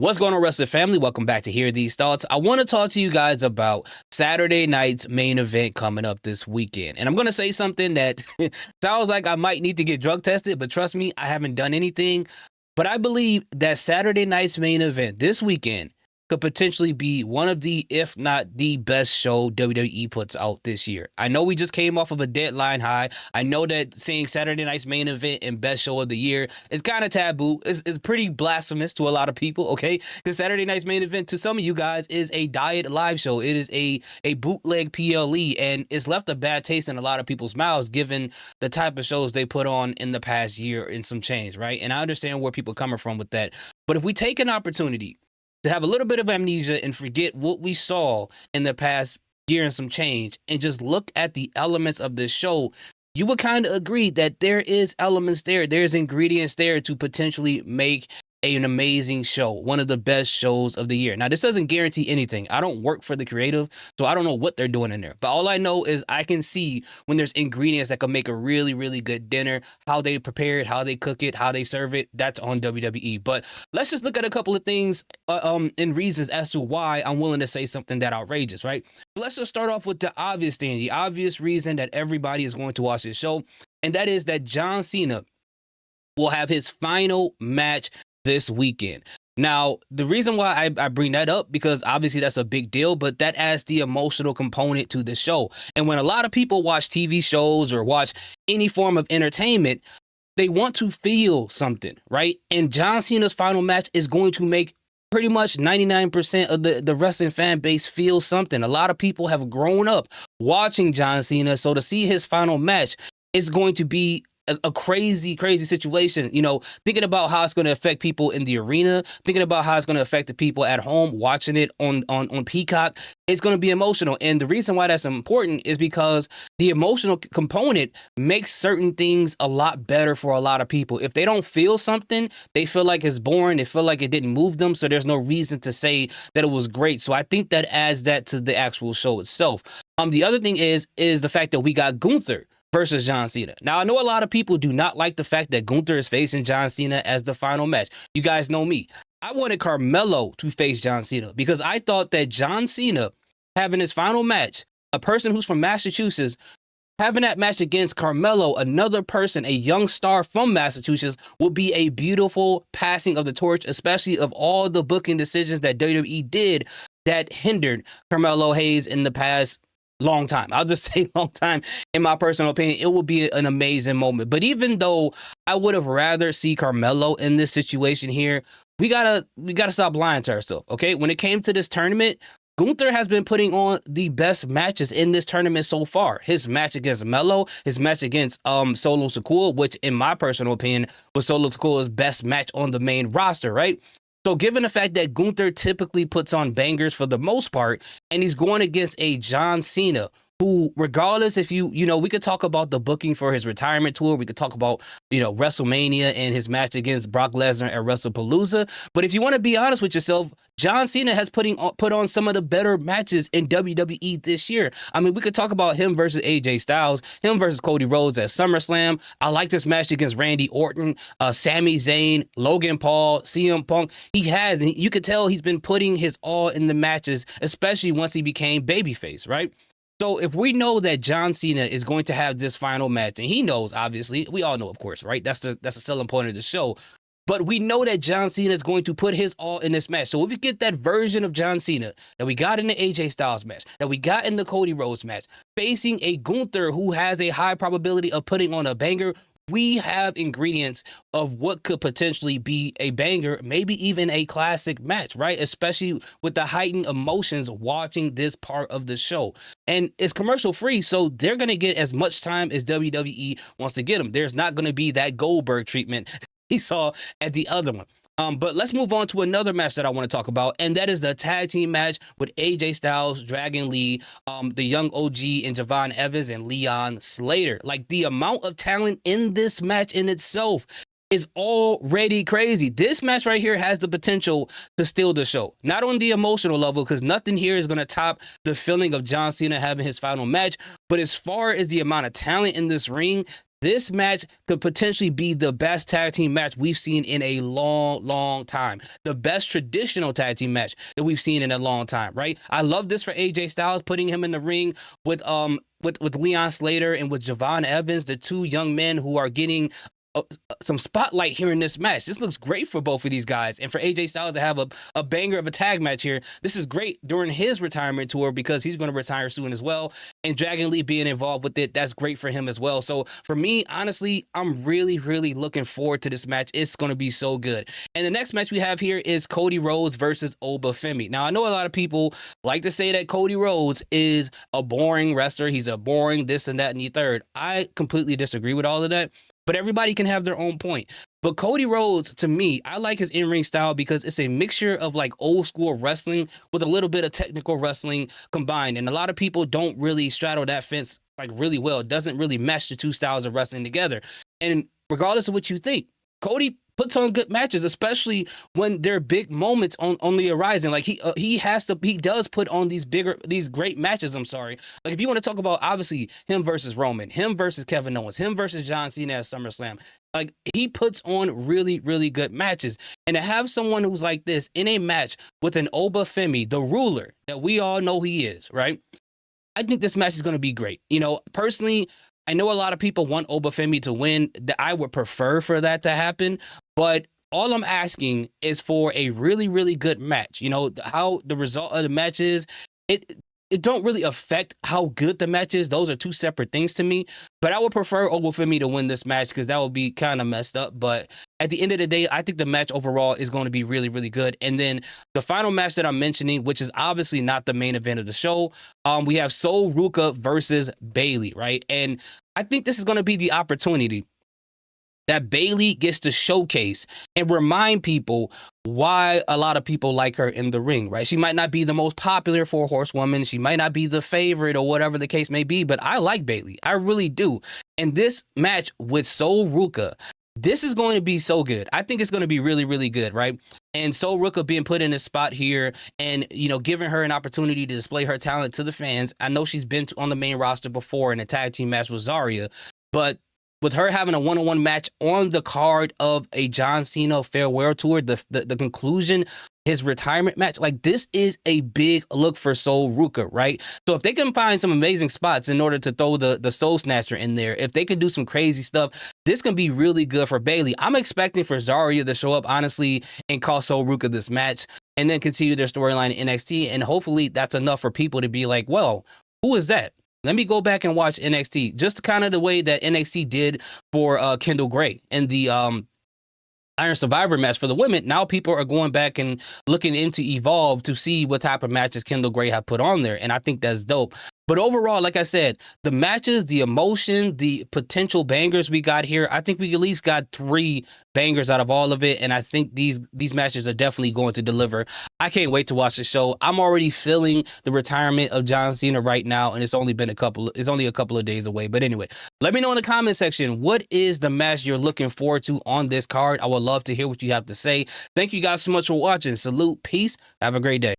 What's going on, Wrestling family? Welcome back to Hear These Thoughts. I want to talk to you guys about Saturday night's main event coming up this weekend. And I'm going to say something that sounds like I might need to get drug tested, but trust me, I haven't done anything. But I believe that Saturday night's main event this weekend could potentially be one of the, if not the best show WWE puts out this year. I know we just came off of a deadline high. I know that saying Saturday night's main event and best show of the year is kind of taboo. It's pretty blasphemous to a lot of people, okay? Because Saturday night's main event to some of you guys is a diet live show. It is a bootleg PLE, and it's left a bad taste in a lot of people's mouths given the type of shows they put on in the past year and some change, right? And I understand where people are coming from with that. But if we take an opportunity to have a little bit of amnesia and forget what we saw in the past year and some change and just look at the elements of this show, you would kind of agree that there is elements there. There's ingredients there to potentially make an amazing show, one of the best shows of the year. Now, this doesn't guarantee anything. I don't work for the creative, so I don't know what they're doing in there. But all I know is I can see when there's ingredients that can make a really, really good dinner, how they prepare it, how they cook it, how they serve it. That's on WWE. But let's just look at a couple of things and reasons as to why I'm willing to say something that outrageous, right? Let's just start off with the obvious thing, the obvious reason that everybody is going to watch this show, and that is that John Cena will have his final match this weekend. Now, the reason why I bring that up, because obviously that's a big deal, but that adds the emotional component to the show. And when a lot of people watch TV shows or watch any form of entertainment, they want to feel something, right? And John Cena's final match is going to make pretty much 99% of the wrestling fan base feel something. A lot of people have grown up watching John Cena, so to see his final match is going to be a crazy situation, you know, thinking about how it's going to affect people in the arena, thinking about how it's going to affect the people at home watching it on Peacock. It's going to be emotional. And the reason why that's important is because the emotional component makes certain things a lot better for a lot of people. If they don't feel something, they feel like it's boring. They feel like it didn't move them. So there's no reason to say that it was great. So I think that adds that to the actual show itself. The other thing is the fact that we got Gunther versus John Cena. Now, I know a lot of people do not like the fact that Gunther is facing John Cena as the final match. You guys know me. I wanted Carmelo to face John Cena because I thought that John Cena having his final match, a person who's from Massachusetts, having that match against Carmelo, another person, a young star from Massachusetts, would be a beautiful passing of the torch, especially of all the booking decisions that WWE did that hindered Carmelo Hayes in the past long time. I'll just say long time. In my personal opinion, it will be an amazing moment. But even though I would have rather see Carmelo in this situation here, we gotta stop lying to ourselves. Okay, when it came to this tournament, Gunther has been putting on the best matches in this tournament so far. His match against Melo, his match against Solo Sikoa, which in my personal opinion was Solo Sikoa's best match on the main roster, right? So given the fact that Gunther typically puts on bangers for the most part, and he's going against a John Cena, who, regardless if we could talk about the booking for his retirement tour, we could talk about, WrestleMania and his match against Brock Lesnar at WrestlePalooza. But if you want to be honest with yourself, John Cena has put on some of the better matches in WWE this year. I mean, we could talk about him versus AJ Styles, him versus Cody Rhodes at SummerSlam. I like this match against Randy Orton, Sami Zayn, Logan Paul, CM Punk. You could tell he's been putting his all in the matches, especially once he became babyface, right? So if we know that John Cena is going to have this final match, and he knows, obviously, we all know, of course, right? That's the selling point of the show. But we know that John Cena is going to put his all in this match. So if we get that version of John Cena that we got in the AJ Styles match, that we got in the Cody Rhodes match, facing a Gunther who has a high probability of putting on a banger, we have ingredients of what could potentially be a banger, maybe even a classic match, right? Especially with the heightened emotions watching this part of the show. And it's commercial free, so they're going to get as much time as WWE wants to get them. There's not going to be that Goldberg treatment he saw at the other one. But let's move on to another match that I want to talk about, and that is the tag team match with AJ Styles, Dragon Lee, the young OG, and Javon Evans and Leon Slater. Like, the amount of talent in this match in itself is already crazy. This match right here has the potential to steal the show. Not on the emotional level, because nothing here is going to top the feeling of John Cena having his final match, but as far as the amount of talent in this ring, this match could potentially be the best tag team match we've seen in a long time. The best traditional tag team match that we've seen in a long time, right? I love this for AJ Styles, putting him in the ring with Leon Slater and with Javon Evans, the two young men who are getting some spotlight here in this match. This looks great for both of these guys, and for AJ Styles to have a banger of a tag match here. This is great during his retirement tour because he's going to retire soon as well, and Dragon Lee being involved with it, that's great for him as well. So for me, honestly, I'm really looking forward to this match. It's going to be so good. And the next match we have here is Cody Rhodes versus Obafemi. Now, I know a lot of people like to say that Cody Rhodes is a boring wrestler. He's a boring this and that and the third. I completely disagree with all of that. But everybody can have their own point. But Cody Rhodes, to me, I like his in-ring style because it's a mixture of like old school wrestling with a little bit of technical wrestling combined. And a lot of people don't really straddle that fence like really well. It doesn't really mesh the two styles of wrestling together. And regardless of what you think, Cody puts on good matches, especially when there are big moments on the horizon. Like he does put on these great matches. I'm sorry. Like if you want to talk about obviously him versus Roman, him versus Kevin Owens, him versus John Cena at SummerSlam, like he puts on really good matches. And to have someone who's like this in a match with an Obafemi, the ruler that we all know he is, right? I think this match is going to be great. You know, personally, I know a lot of people want Obafemi to win. I would prefer for that to happen, but all I'm asking is for a really good match. You know, how the result of the match is, it don't really affect how good the match is. Those are two separate things to me. But I would prefer Obafemi to win this match because that would be kind of messed up. But at the end of the day, I think the match overall is going to be really good. And then the final match that I'm mentioning, which is obviously not the main event of the show, we have Sol Ruca versus Bayley, right? And I think this is going to be the opportunity that Bayley gets to showcase and remind people why a lot of people like her in the ring, right? She might not be the most popular four horsewoman. She might not be the favorite or whatever the case may be, but I like Bayley. I really do. And this match with Sol Ruca, this is going to be so good. I think it's going to be really good, right? And Sol Ruca being put in this spot here and, you know, giving her an opportunity to display her talent to the fans. I know she's been on the main roster before in a tag team match with Zarya, but with her having a one-on-one match on the card of a John Cena farewell tour, the conclusion, his retirement match, like this is a big look for Sol Ruca, right? So if they can find some amazing spots in order to throw the Soul Snatcher in there, if they can do some crazy stuff, this can be really good for Bayley. I'm expecting for Zarya to show up, honestly, and cost Sol Ruca this match and then continue their storyline in NXT. And hopefully that's enough for people to be like, well, who is that? Let me go back and watch NXT, just kind of the way that NXT did for Kendall Gray and the Iron Survivor match for the women. Now people are going back and looking into Evolve to see what type of matches Kendall Gray have put on there, and I think that's dope. But overall, like I said, the matches, the emotion, the potential bangers we got here, I think we at least got 3 bangers out of all of it, and I think these matches are definitely going to deliver. I can't wait to watch the show. I'm already feeling the retirement of John Cena right now, and it's only a couple of days away. But anyway, let me know in the comment section, what is the match you're looking forward to on this card? I would love to hear what you have to say. Thank you guys so much for watching. Salute, peace, have a great day.